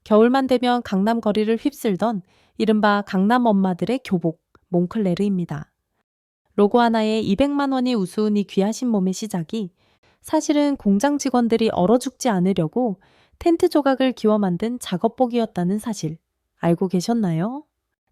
겨울만 되면 강남 거리를 휩쓸던 이른바 강남 엄마들의 교복, 몽클레르입니다. 로고 하나에 200만 원이 우스운 이 귀하신 몸의 시작이 사실은 공장 직원들이 얼어 죽지 않으려고 텐트 조각을 기워 만든 작업복이었다는 사실 알고 계셨나요?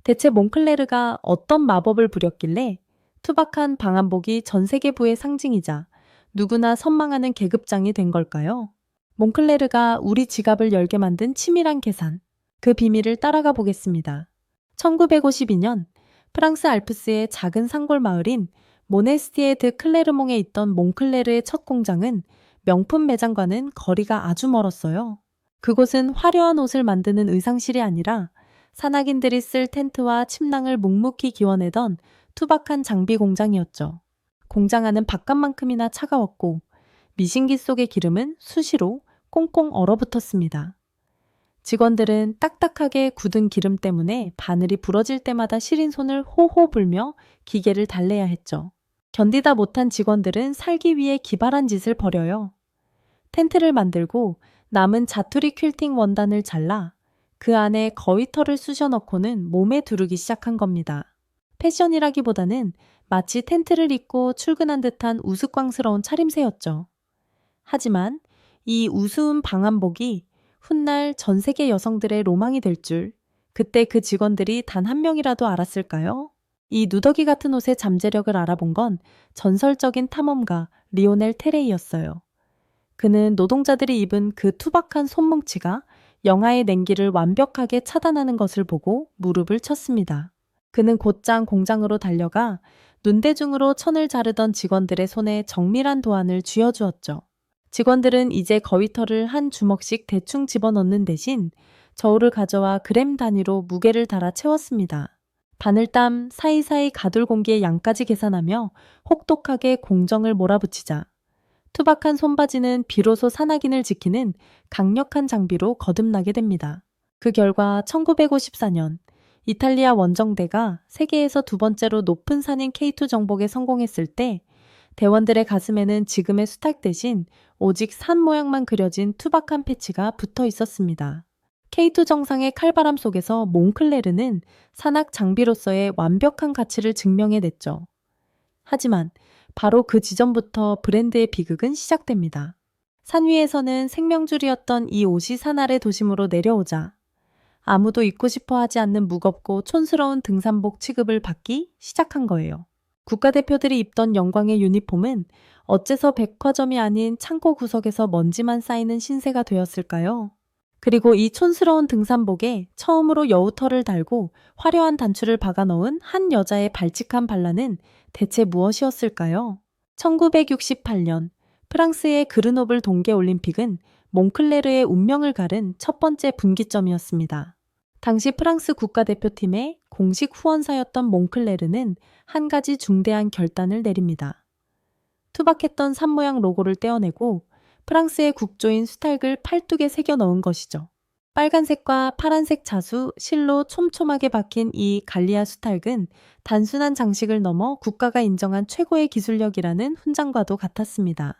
대체 몽클레르가 어떤 마법을 부렸길래 투박한 방한복이 전 세계부의 상징이자 누구나 선망하는 계급장이 된 걸까요? 몽클레르가 우리 지갑을 열게 만든 치밀한 계산, 그 비밀을 따라가 보겠습니다. 1952년 프랑스 알프스의 작은 산골 마을인 모네스티에 드 클레르몽에 있던 몽클레르의 첫 공장은 명품 매장과는 거리가 아주 멀었어요. 그곳은 화려한 옷을 만드는 의상실이 아니라 산악인들이 쓸 텐트와 침낭을 묵묵히 기워내던 투박한 장비 공장이었죠. 공장 안은 바깥만큼이나 차가웠고 미신기 속의 기름은 수시로 꽁꽁 얼어붙었습니다. 직원들은 딱딱하게 굳은 기름 때문에 바늘이 부러질 때마다 시린 손을 호호 불며 기계를 달래야 했죠. 견디다 못한 직원들은 살기 위해 기발한 짓을 벌여요. 텐트를 만들고 남은 자투리 퀼팅 원단을 잘라 그 안에 거위털을 쑤셔 넣고는 몸에 두르기 시작한 겁니다. 패션이라기보다는 마치 텐트를 입고 출근한 듯한 우스꽝스러운 차림새였죠. 하지만 이 우스운 방한복이 훗날 전 세계 여성들의 로망이 될 줄 그때 그 직원들이 단 한 명이라도 알았을까요? 이 누더기 같은 옷의 잠재력을 알아본 건 전설적인 탐험가 리오넬 테레이였어요. 그는 노동자들이 입은 그 투박한 손뭉치가 영하의 냉기를 완벽하게 차단하는 것을 보고 무릎을 쳤습니다. 그는 곧장 공장으로 달려가 눈대중으로 천을 자르던 직원들의 손에 정밀한 도안을 쥐어주었죠. 직원들은 이제 거위털을 한 주먹씩 대충 집어넣는 대신 저울을 가져와 그램 단위로 무게를 달아 채웠습니다. 바늘땀 사이사이 가둘 공기의 양까지 계산하며 혹독하게 공정을 몰아붙이자 투박한 손바지는 비로소 산악인을 지키는 강력한 장비로 거듭나게 됩니다. 그 결과 1954년 이탈리아 원정대가 세계에서 두 번째로 높은 산인 K2 정복에 성공했을 때 대원들의 가슴에는 지금의 수탉 대신 오직 산 모양만 그려진 투박한 패치가 붙어 있었습니다. K2 정상의 칼바람 속에서 몽클레르는 산악 장비로서의 완벽한 가치를 증명해냈죠. 하지만 바로 그 지점부터 브랜드의 비극은 시작됩니다. 산 위에서는 생명줄이었던 이 옷이 산 아래 도심으로 내려오자 아무도 입고 싶어 하지 않는 무겁고 촌스러운 등산복 취급을 받기 시작한 거예요. 국가대표들이 입던 영광의 유니폼은 어째서 백화점이 아닌 창고 구석에서 먼지만 쌓이는 신세가 되었을까요? 그리고 이 촌스러운 등산복에 처음으로 여우털을 달고 화려한 단추를 박아 넣은 한 여자의 발칙한 반란은 대체 무엇이었을까요? 1968년 프랑스의 그르노블 동계올림픽은 몽클레르의 운명을 가른 첫 번째 분기점이었습니다. 당시 프랑스 국가대표팀의 공식 후원사였던 몽클레르는 한 가지 중대한 결단을 내립니다. 투박했던 산 모양 로고를 떼어내고 프랑스의 국조인 수탉을 팔뚝에 새겨 넣은 것이죠. 빨간색과 파란색 자수, 실로 촘촘하게 박힌 이 갈리아 수탉은 단순한 장식을 넘어 국가가 인정한 최고의 기술력이라는 훈장과도 같았습니다.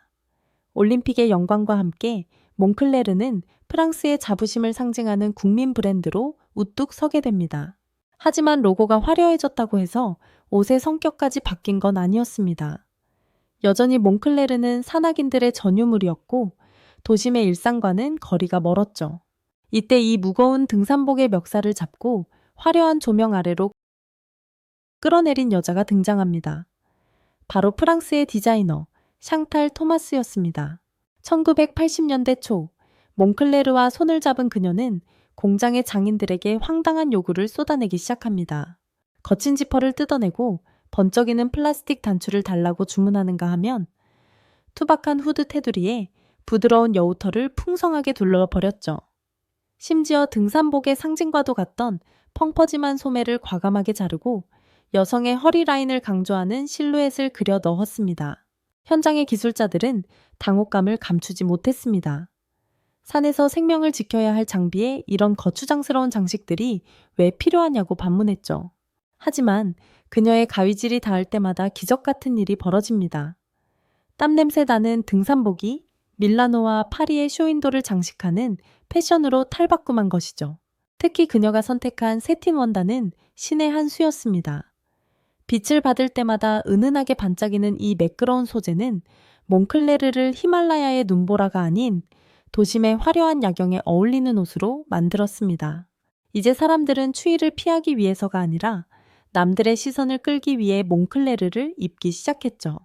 올림픽의 영광과 함께 몽클레르는 프랑스의 자부심을 상징하는 국민 브랜드로 우뚝 서게 됩니다. 하지만 로고가 화려해졌다고 해서 옷의 성격까지 바뀐 건 아니었습니다. 여전히 몽클레르는 산악인들의 전유물이었고 도심의 일상과는 거리가 멀었죠. 이때 이 무거운 등산복의 멱살을 잡고 화려한 조명 아래로 끌어내린 여자가 등장합니다. 바로 프랑스의 디자이너 샹탈 토마스였습니다. 1980년대 초 몽클레르와 손을 잡은 그녀는 공장의 장인들에게 황당한 요구를 쏟아내기 시작합니다. 거친 지퍼를 뜯어내고 번쩍이는 플라스틱 단추를 달라고 주문하는가 하면 투박한 후드 테두리에 부드러운 여우털을 풍성하게 둘러버렸죠. 심지어 등산복의 상징과도 같던 펑퍼짐한 소매를 과감하게 자르고 여성의 허리 라인을 강조하는 실루엣을 그려 넣었습니다. 현장의 기술자들은 당혹감을 감추지 못했습니다. 산에서 생명을 지켜야 할 장비에 이런 거추장스러운 장식들이 왜 필요하냐고 반문했죠. 하지만 그녀의 가위질이 닿을 때마다 기적 같은 일이 벌어집니다. 땀냄새 나는 등산복이 밀라노와 파리의 쇼윈도를 장식하는 패션으로 탈바꿈한 것이죠. 특히 그녀가 선택한 세틴 원단은 신의 한 수였습니다. 빛을 받을 때마다 은은하게 반짝이는 이 매끄러운 소재는 몽클레르를 히말라야의 눈보라가 아닌 도심의 화려한 야경에 어울리는 옷으로 만들었습니다. 이제 사람들은 추위를 피하기 위해서가 아니라 남들의 시선을 끌기 위해 몽클레르를 입기 시작했죠.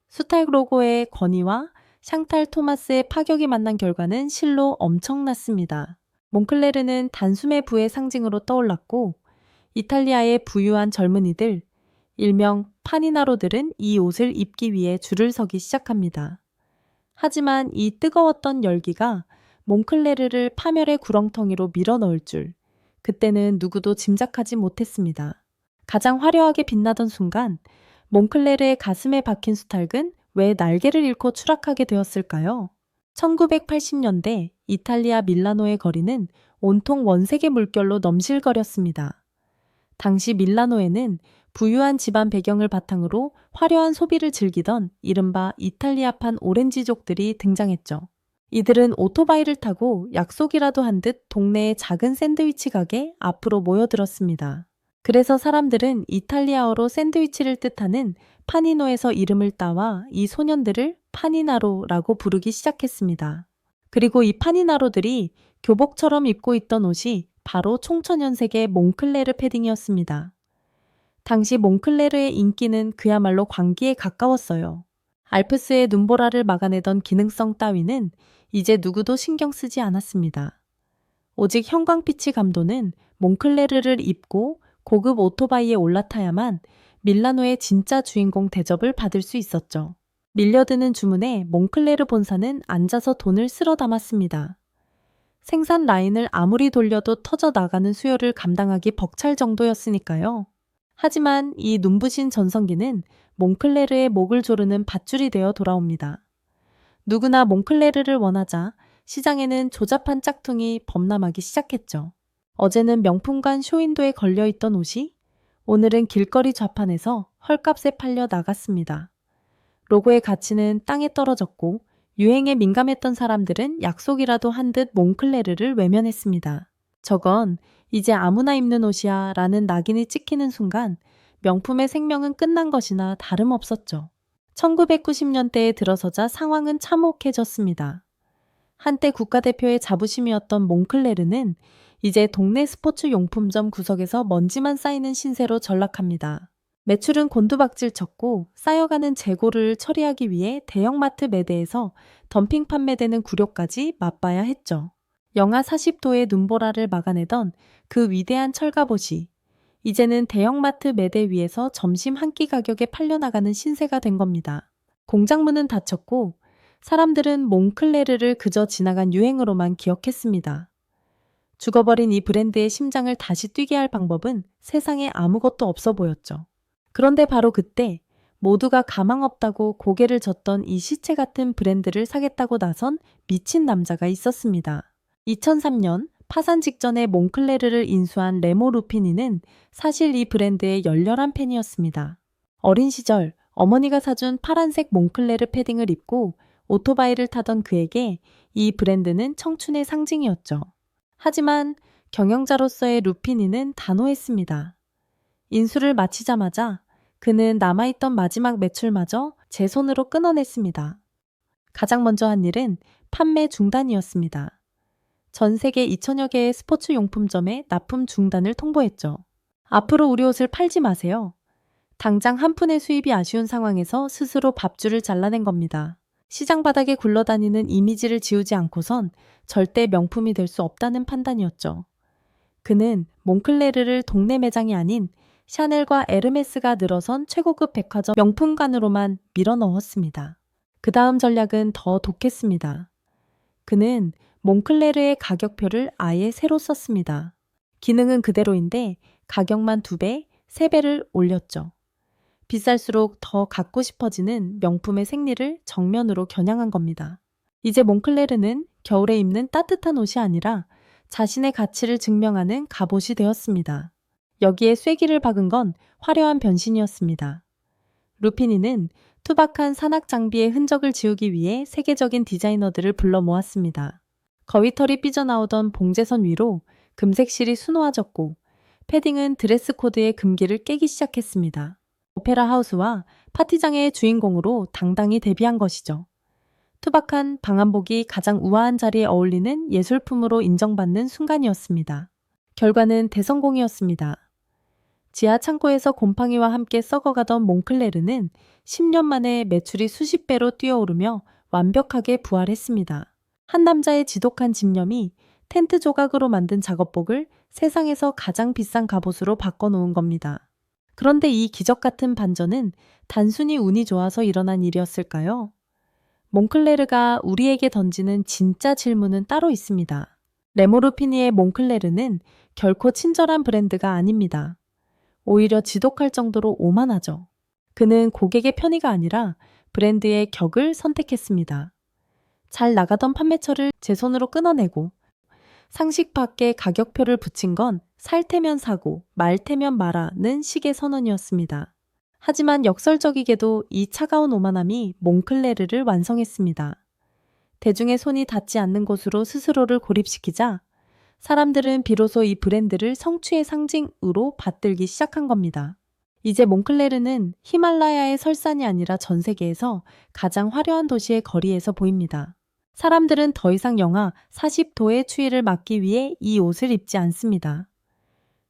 수탈 로고의 권위와 샹탈 토마스의 파격이 만난 결과는 실로 엄청났습니다. 몽클레르는 단숨의 부의 상징으로 떠올랐고 이탈리아의 부유한 젊은이들, 일명 파니나로들은 이 옷을 입기 위해 줄을 서기 시작합니다. 하지만 이 뜨거웠던 열기가 몽클레르를 파멸의 구렁텅이로 밀어넣을 줄 그때는 누구도 짐작하지 못했습니다. 가장 화려하게 빛나던 순간 몽클레르의 가슴에 박힌 수탈은 왜 날개를 잃고 추락하게 되었을까요? 1980년대 이탈리아 밀라노의 거리는 온통 원색의 물결로 넘실거렸습니다. 당시 밀라노에는 부유한 집안 배경을 바탕으로 화려한 소비를 즐기던 이른바 이탈리아판 오렌지족들이 등장했죠. 이들은 오토바이를 타고 약속이라도 한 듯 동네의 작은 샌드위치 가게 앞으로 모여들었습니다. 그래서 사람들은 이탈리아어로 샌드위치를 뜻하는 파니노에서 이름을 따와 이 소년들을 파니나로라고 부르기 시작했습니다. 그리고 이 파니나로들이 교복처럼 입고 있던 옷이 바로 총천연색의 몽클레르 패딩이었습니다. 당시 몽클레르의 인기는 그야말로 광기에 가까웠어요. 알프스의 눈보라를 막아내던 기능성 따위는 이제 누구도 신경 쓰지 않았습니다. 오직 형광빛이 감도는 몽클레르를 입고 고급 오토바이에 올라타야만 밀라노의 진짜 주인공 대접을 받을 수 있었죠. 밀려드는 주문에 몽클레르 본사는 앉아서 돈을 쓸어 담았습니다. 생산 라인을 아무리 돌려도 터져 나가는 수요를 감당하기 벅찰 정도였으니까요. 하지만 이 눈부신 전성기는 몽클레르의 목을 조르는 밧줄이 되어 돌아옵니다. 누구나 몽클레르를 원하자 시장에는 조잡한 짝퉁이 범람하기 시작했죠. 어제는 명품관 쇼윈도에 걸려있던 옷이 오늘은 길거리 좌판에서 헐값에 팔려 나갔습니다. 로고의 가치는 땅에 떨어졌고 유행에 민감했던 사람들은 약속이라도 한 듯 몽클레르를 외면했습니다. 저건 이제 아무나 입는 옷이야 라는 낙인이 찍히는 순간 명품의 생명은 끝난 것이나 다름없었죠. 1990년대에 들어서자 상황은 참혹해졌습니다. 한때 국가대표의 자부심이었던 몽클레르는 이제 동네 스포츠 용품점 구석에서 먼지만 쌓이는 신세로 전락합니다. 매출은 곤두박질 쳤고 쌓여가는 재고를 처리하기 위해 대형마트 매대에서 덤핑 판매되는 굴욕까지 맛봐야 했죠. 영하 40도의 눈보라를 막아내던 그 위대한 철갑옷이 이제는 대형마트 매대 위에서 점심 한 끼 가격에 팔려나가는 신세가 된 겁니다. 공장문은 닫혔고 사람들은 몽클레르를 그저 지나간 유행으로만 기억했습니다. 죽어버린 이 브랜드의 심장을 다시 뛰게 할 방법은 세상에 아무것도 없어 보였죠. 그런데 바로 그때 모두가 가망 없다고 고개를 젓던 이 시체 같은 브랜드를 사겠다고 나선 미친 남자가 있었습니다. 2003년 파산 직전에 몽클레르를 인수한 레모 루피니는 사실 이 브랜드의 열렬한 팬이었습니다. 어린 시절 어머니가 사준 파란색 몽클레르 패딩을 입고 오토바이를 타던 그에게 이 브랜드는 청춘의 상징이었죠. 하지만 경영자로서의 루피니는 단호했습니다. 인수를 마치자마자 그는 남아있던 마지막 매출마저 제 손으로 끊어냈습니다. 가장 먼저 한 일은 판매 중단이었습니다. 전 세계 2천여 개의 스포츠 용품점에 납품 중단을 통보했죠. 앞으로 우리 옷을 팔지 마세요. 당장 한 푼의 수입이 아쉬운 상황에서 스스로 밥줄을 잘라낸 겁니다. 시장 바닥에 굴러다니는 이미지를 지우지 않고선 절대 명품이 될 수 없다는 판단이었죠. 그는 몽클레르를 동네 매장이 아닌 샤넬과 에르메스가 늘어선 최고급 백화점 명품관으로만 밀어넣었습니다. 그 다음 전략은 더 독했습니다. 그는 몽클레르의 가격표를 아예 새로 썼습니다. 기능은 그대로인데 가격만 2배, 3배를 올렸죠. 비쌀수록 더 갖고 싶어지는 명품의 생리를 정면으로 겨냥한 겁니다. 이제 몽클레르는 겨울에 입는 따뜻한 옷이 아니라 자신의 가치를 증명하는 갑옷이 되었습니다. 여기에 쐐기를 박은 건 화려한 변신이었습니다. 루피니는 투박한 산악 장비의 흔적을 지우기 위해 세계적인 디자이너들을 불러 모았습니다. 거위털이 삐져나오던 봉제선 위로 금색 실이 수놓아졌고 패딩은 드레스 코드의 금기를 깨기 시작했습니다. 오페라 하우스와 파티장의 주인공으로 당당히 데뷔한 것이죠. 투박한 방한복이 가장 우아한 자리에 어울리는 예술품으로 인정받는 순간이었습니다. 결과는 대성공이었습니다. 지하 창고에서 곰팡이와 함께 썩어가던 몽클레르는 10년 만에 매출이 수십 배로 뛰어오르며 완벽하게 부활했습니다. 한 남자의 지독한 집념이 텐트 조각으로 만든 작업복을 세상에서 가장 비싼 갑옷으로 바꿔놓은 겁니다. 그런데 이 기적 같은 반전은 단순히 운이 좋아서 일어난 일이었을까요? 몽클레르가 우리에게 던지는 진짜 질문은 따로 있습니다. 레모르피니의 몽클레르는 결코 친절한 브랜드가 아닙니다. 오히려 지독할 정도로 오만하죠. 그는 고객의 편의가 아니라 브랜드의 격을 선택했습니다. 잘 나가던 판매처를 제 손으로 끊어내고 상식 밖의 가격표를 붙인 건 살 테면 사고 말 테면 마라는 식의 선언이었습니다. 하지만 역설적이게도 이 차가운 오만함이 몽클레르를 완성했습니다. 대중의 손이 닿지 않는 곳으로 스스로를 고립시키자 사람들은 비로소 이 브랜드를 성취의 상징으로 받들기 시작한 겁니다. 이제 몽클레르는 히말라야의 설산이 아니라 전 세계에서 가장 화려한 도시의 거리에서 보입니다. 사람들은 더 이상 영하 40도의 추위를 막기 위해 이 옷을 입지 않습니다.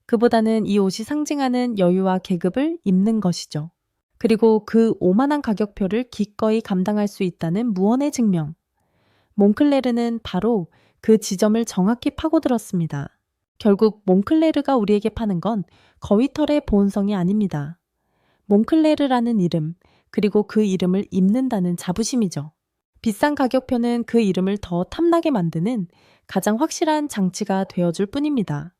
그보다는 이 옷이 상징하는 여유와 계급을 입는 것이죠. 그리고 그 오만한 가격표를 기꺼이 감당할 수 있다는 무언의 증명. 몽클레르는 바로 그 지점을 정확히 파고들었습니다. 결국 몽클레르가 우리에게 파는 건 거위털의 보온성이 아닙니다. 몽클레르라는 이름, 그리고 그 이름을 입는다는 자부심이죠. 비싼 가격표는 그 이름을 더 탐나게 만드는 가장 확실한 장치가 되어줄 뿐입니다.